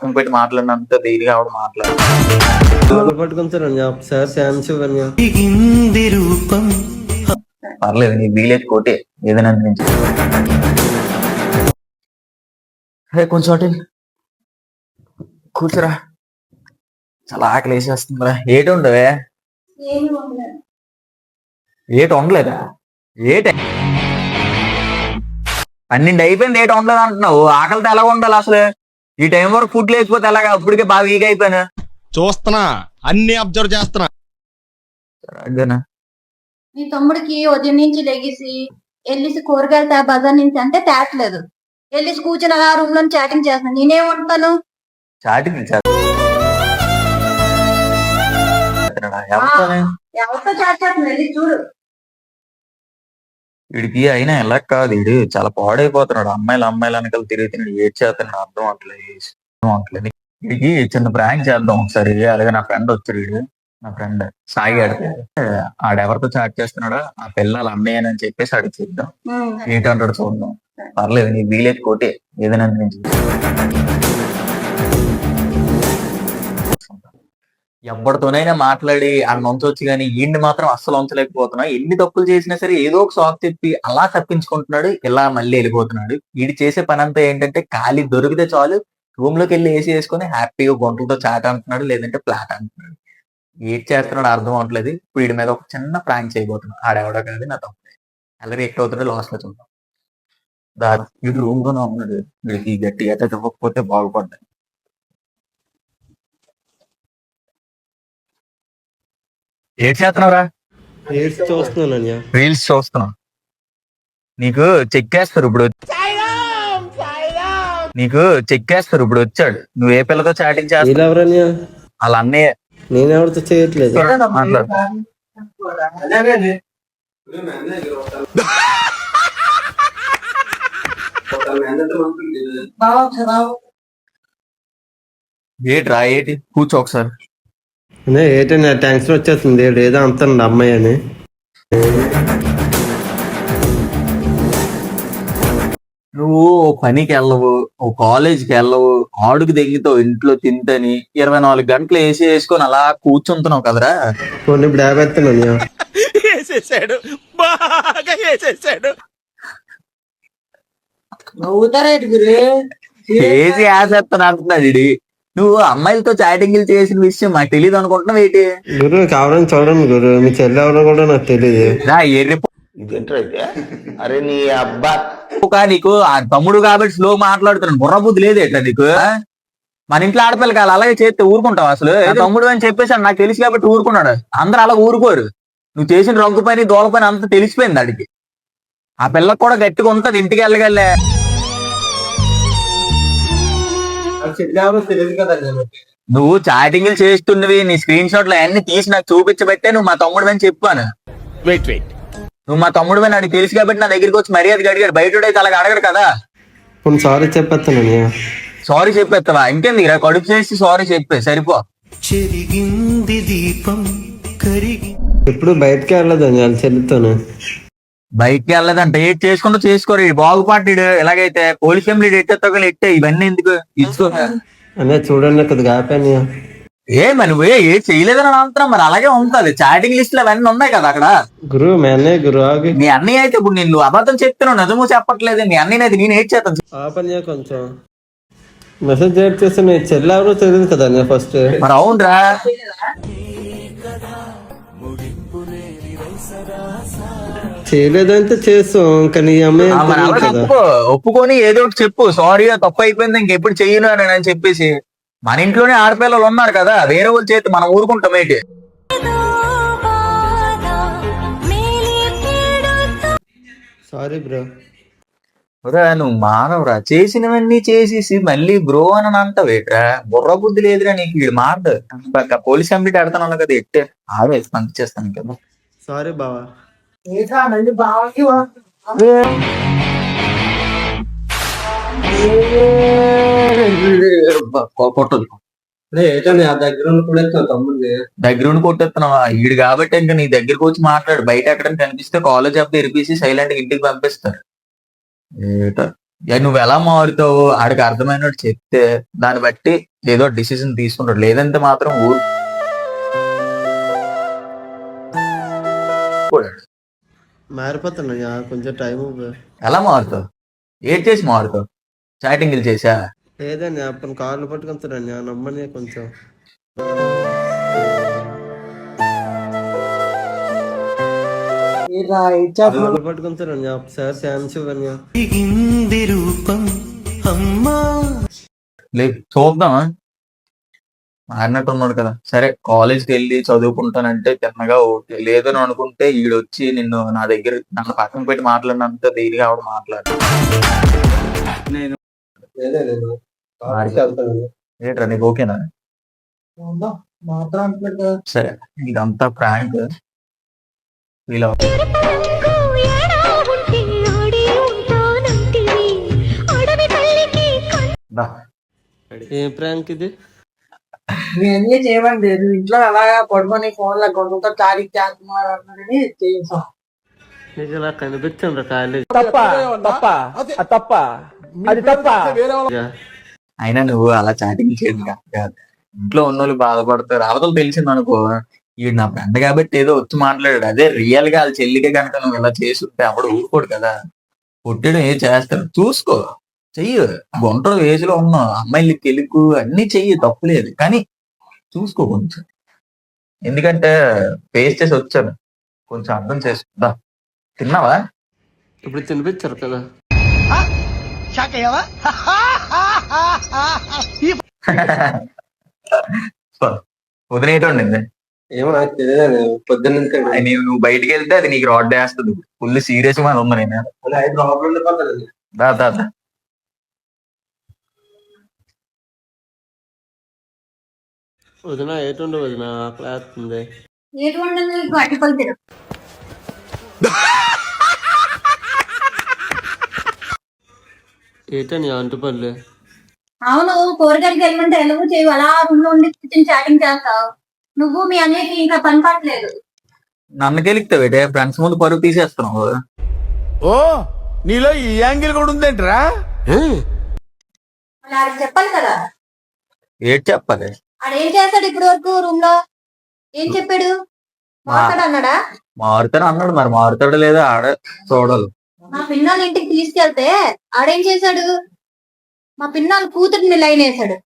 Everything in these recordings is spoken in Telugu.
పక్కన పెట్టి మాట్లాడినంత ధైర్యంగా ఆవిడ మాట్లాడు. పర్లేదు నీ వీలేజ్ కోటే ఏదైనా నుంచి కొంచెం అటు కూర్చోరా, చాలా ఆకలి వేసేస్తుందిరా. ఏటి ఉండవే? ఏటి ఉండలేదా? ఏటి 12 అయిపోయింది, ఏటి ఉండలేదు అంటున్నావు? ఆకలితో ఎలా ఉండాలి అసలు? ఈ టైం వరకు ఫుడ్ లేకపోతే ఎలాగా? అప్పటికే బాగా వీక్ అయిపోయాను. చూస్తున్నా, అన్ని అబ్జర్వ్ చేస్తున్నా. నీ తమ్ముడికి ఉదయం నుంచి లెగిసి వెళ్ళేసి కూరగాయలు బజార్ నుంచి అంటే తేట్లేదు, వెళ్ళేసి కూర్చుని ఆ రూమ్ లో చాటింగ్ చేస్తున్నాను. నేనేం ఉంటాను? చాటింగ్ ఎవరితో చాట్ చేస్తున్నాను వెళ్ళి చూడు. వీడికి అయినా ఎలా కాదు, వీడు చాలా పాడైపోతున్నాడు. అమ్మాయిలు వెనకాల తిరుగుతున్నాడు, ఏడ్ చేస్తున్నాడు, అర్థం అవట్లేదు. వీడికి చిన్న ప్రాంక్ చేద్దాం ఒకసారి. అలాగే నా ఫ్రెండ్ వచ్చాడు, వీడు నా ఫ్రెండ్ సాయి ఆడితే ఆడెవరితో చాట్ చేస్తున్నాడో ఆ పిల్లలు అమ్మేయని చెప్పేసి ఆడికి చేద్దాం. ఏంటంటాడు చూద్దాం. పర్లేదు నీ వీలేజ్ కోటే ఏదైనా నుంచి. ఎవరితోనైనా మాట్లాడి ఆయన ఉంచవచ్చు, కానీ ఈయన్ని మాత్రం అస్సలు ఉంచలేకపోతున్నా. ఎన్ని తప్పులు చేసినా సరే ఏదో ఒక సాకు చెప్పి అలా తప్పించుకుంటున్నాడు, ఇలా మళ్ళీ వెళ్ళిపోతున్నాడు. వీడు చేసే పని అంతా ఏంటంటే ఖాళీ దొరికితే చాలు రూమ్ లోకి వెళ్ళి ఏసీ వేసుకొని హ్యాపీగా గుంటలతో చాట్ అంటున్నాడు, లేదంటే ప్లాట్ అంటున్నాడు. ఏడ్ చేస్తున్నాడు అర్థం అవట్లేదు. ఇప్పుడు వీడి మీద ఒక చిన్న ప్రాంక్ చేయబోతున్నాడు. ఆడెవడో కాదు, నా తమ్ముడు. ఎలా రియాక్ట్ అవుతుందో లాస్ట్ లో చూద్దాం. వీడు రూమ్ లోనే ఉన్నాడు. వీడికి గట్టిగా అయితే ఇవ్వకపోతే బాగుపడ్డాయి. ఏడ్ చేస్తున్నావురా? రీల్స్ చూస్తున్నా. నీకు చెక్ వేస్తారు ఇప్పుడు, వచ్చాడు. నువ్వు ఏ పిల్లతో చాటింగ్ చేస్తావు? వాళ్ళ అన్నయ్య. నేనెవరితో చేయట్లేదు. మాట్లాడు. ఏట్రా ఏటి? కూర్చో ఒకసారి. ఏంటంటే టెన్షన్ వచ్చేస్తుంది, ఏదో అంతండి అమ్మాయి అని. నువ్వు ఓ పనికి వెళ్ళవు, ఓ కాలేజ్కి వెళ్ళవు, ఆడుకు తెగితావు ఇంట్లో తింటని 24 గంటలు ఏసీ వేసుకొని అలా కూర్చుంటున్నావు కదరా. కొన్ని ఇప్పుడు యాభెత్తాను ఏసీ వేసేస్తాను అంటున్నాడు ఇది. నువ్వు అమ్మాయిలతో చాటింగ్ చేసిన విషయం మాకు తెలియదు అనుకుంటున్నావు ఏంటి? గురు కావాలని చూడండి గురు, మీ చెల్లి ఎవరో కూడా నాకు తెలియదు. అరే నీ అబ్బా, నీకు ఆ తమ్ముడు కాబట్టి స్లో మాట్లాడుతున్నాను. బుర్ర బుద్ధి లేదు ఎట్లా నీకు? మన ఇంట్లో ఆడపిల్ల కాదు, అలాగే చేస్తే ఊరుకుంటావు? అసలు తమ్ముడు అని చెప్పేసి నాకు తెలుసు కాబట్టి ఊరుకున్నాడు. అందరూ అలా ఊరుకోరు. నువ్వు చేసిన రంగు పని దోల పని అంతా తెలిసిపోయింది అడిగి. ఆ పిల్లకి కూడా గట్టిగా ఉంటది, ఇంటికి వెళ్ళగలే. నువ్వు చాటింగ్ చేస్తున్నవి నీ స్క్రీన్ షాట్లు అన్ని తీసి నాకు చూపించబట్టే నువ్వు మా తమ్ముడు అని చెప్పాను. నువ్వు మా తమ్ముడు అని నాకు తెలుసు కాబట్టి నా దగ్గరికి వచ్చి మర్యాదగా అడిగాడు. బయట అలాగ అడగడు కదా. సారీ చెప్పేస్తాను. సారీ చెప్పేస్తావా? ఇంకేంది కడుపు చేసి సారీ చెప్పే సరిపో. ఇప్పుడు బయటకి వెళ్ళదు వాళ్ళ చెల్లితోనే. బయటికి వెళ్ళదంట. ఏడ్ చేసుకుంటూ చేసుకోరు. బాగుపాటు ఎలాగైతే పోలీస్ కంప్లీట్ ఎట్టే ఇవన్నీ ఎందుకు అనే చూడండి కొద్దిగా ఆపాను. మరి నువ్వే ఏడ్ చేయలేదని అంటున్నా. మరి అలాగే ఉంటది. చాటింగ్ లిస్ట్ లో అవన్నీ ఉన్నాయి కదా అక్కడ. గురు మీ అన్నయ్య గురు ఆగి. మీ అన్నయ్య అయితే ఇప్పుడు నేను అబద్ధం చెప్తున్నావు, నిజమో చెప్పట్లేదు. మీ అన్నయ్య అయితే నేను ఏడ్ చేస్తాను. ఆపని కొంచెం మెసేజ్ ఏడ్ చేస్తే నీ చెల్లి ఎవరో తెలియదు కదా ఫస్ట్. మరి అవునరా, చేయలేదంటే చేస్తాం. ఇంకా నీ అమ్మాయి ఒప్పుకొని ఏదో ఒకటి చెప్పు. సారీ తప్పు అయిపోయింది, ఇంకెప్పుడు చెయ్యను అని చెప్పేసి. మన ఇంట్లోనే ఆడపిల్లలు ఉన్నారు కదా, వేరే వాళ్ళు చేతి మనం ఊరుకుంటాం ఏంటి? Sorry bro. నువ్వు మానవరా, చేసినవన్నీ చేసేసి మళ్ళీ బ్రో అని అంటావేట్రా? బుర్ర బుద్ధి లేదురా నీకు. వీడు మారదు. పోలీస్ కంప్లీట్ ఆడుతున్నాను కదా, ఎట్టే ఆవేసి పంపించేస్తాను కదా. సారీ బావా. కొట్టదు దగ్గరుండి కొట్టేస్తున్నావా? ఈడు కాబట్టి ఇంకా నీ దగ్గరకు వచ్చి మాట్లాడు. బయట ఎక్కడ కనిపిస్తే కాలేజ్ అప్ తెరిపేసి సైలెంట్ గా ఇంటికి పంపిస్తారు. నువ్వు ఎలా మారుతావు ఆడికి అర్థమైనట్టు చెప్తే దాన్ని బట్టి ఏదో డిసిజన్ తీసుకుంటాడు. లేదంటే మాత్రం ఊరుకోడు. మారిపోతున్నా కొంచెం టైం ఎలా మారుతావు? ఏడ్ చేసి మారుతావు? చాటింగ్లు చేసా? లేదని అప్పుడు కార్లు పట్టుకుంటున్నా నమ్మని కొంచెం కార్లు పట్టుకుంటున్నా ఒకసారి ఛాన్స్ ఇవ్వని లేదు చూద్దాం. మారినట్టు ఉన్నాడు కదా, సరే కాలేజ్కి వెళ్ళి చదువుకుంటానంటే తిన్నగా ఓకే. లేదని అనుకుంటే ఈడొచ్చి నిన్ను నా దగ్గర నన్ను పక్కన పెట్టి మాట్లాడినంత ధైర్యంగా ఆవిడ మాట్లాడు. నేను ఏంట్రా నీకు ఓకేనా? సరే ఇదంతా ప్రాంక్. వీళ్ళ ఏం ప్రాంక్ ఇది? ఇవన్నీ చేయమండి, ఇంట్లో అలాగా పడుకొని ఫోన్ లో కొంత చాటింగ్ చేస్తున్నారు అన్నది చేయించాం. నీకు ఇలా కనిపించండి కాలేజ్ అయినా నువ్వు అలా చాటింగ్ చేయడం కాదు. ఇంట్లో ఉన్న వాళ్ళు బాధపడతారు. అవతలు తెలిసింది అనుకో ఈడు నా ఫ్రెండ్ కాబట్టి ఏదో వచ్చి మాట్లాడాడు. అదే రియల్ గా వాళ్ళ చెల్లికే కనుక నువ్వు ఇలా చేస్తుంటే అప్పుడు ఊరుకోడు కదా. పుట్టడం ఏం చేస్తారు చూసుకో, చెయ్యు. ఒంటరి ఏజ్ లో ఉన్నావు, అమ్మాయిలకి తెలుగు అన్ని చెయ్యి, తప్పులేదు. కానీ చూసుకో కొంచెం, ఎందుకంటే ఫేస్ చేసి వచ్చాను, కొంచెం అర్థం చేసుకుందా. తిన్నావా? ఇప్పుడు తినిపించారు కదా. వదిలేయటండి. ఏమో నాకు తెలియదు పొద్దున్న నువ్వు బయటికి వెళ్తే అది నీకు రాడ్ వేస్తుంది. ఫుల్ సీరియస్ గా ఉంది. నేను దా దా దా. వదిన ఏటుండే వదిన ఆకలి వేస్తుంది. ఎటువంటి నీకు అటుపలు తిరు. ఏటని అంటుపల్లి అవును, కూరగాయలకి వెళ్ళమంటే ఎలాగో చేయవు, అలా రూమ్ లో ఉండి కూర్చొని చాటింగ్ చేస్తావు. నువ్వు మీ అన్నయ్యకి ఇంకా పని పట్టలేదు. నన్నకెలిక్తావేటే ఫ్రెండ్స్ ముందు పరుగు తీసేస్తున్నావు. ఓ నీలో ఈ యాంగిల్ కూడా ఉందేంట్రా? మరి ఆడికి చెప్పాలి కదా. ఏడ్ చెప్పాలి. ఆడేం చేస్తాడు ఇప్పటి వరకు రూమ్ లో? ఏం చెప్పాడు? మాట్లాడు అన్నాడా? మారుతాడు అన్నాడు, మరి మారుతాడు లేదా ఆడ చూడాలి. మా పిన్నాళ్ళ ఇంటికి తీసుకెళ్తే ఆడేం చేశాడు? మా పిన్నాళ్ళ కూతురిని లైన్ వేసాడు.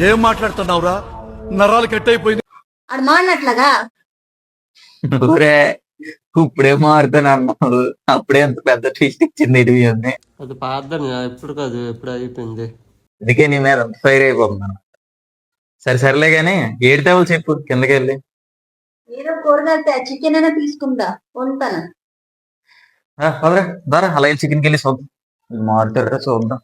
ఏం మాట్లాడుతున్నావురా? నరాలు కట్ అయిపోయింది. ఆడు మాడినట్లుగా. ఊరే ఇప్పుడే మారుతాను అన్నాడు, అప్పుడే ఎంత పెద్ద ట్విస్ట్ ఇచ్చింది ఇది ఉంది. అది పాతదని ఎప్పుడు కాదు, ఎప్పుడు అయిపోయింది. అందుకే నీ మీద ఫైర్ అయిపోతున్నాను. సరే సరేలే గాని ఏడు తేవాలి చెప్పు, కిందకి వెళ్ళి. ఏదో కూరగాయలు చికెన్ అయినా తీసుకుంటా, వండుతాను. పదరా దారా అలా చికెన్కి వెళ్ళి చూద్దాం. మారుతాడా చూద్దాం.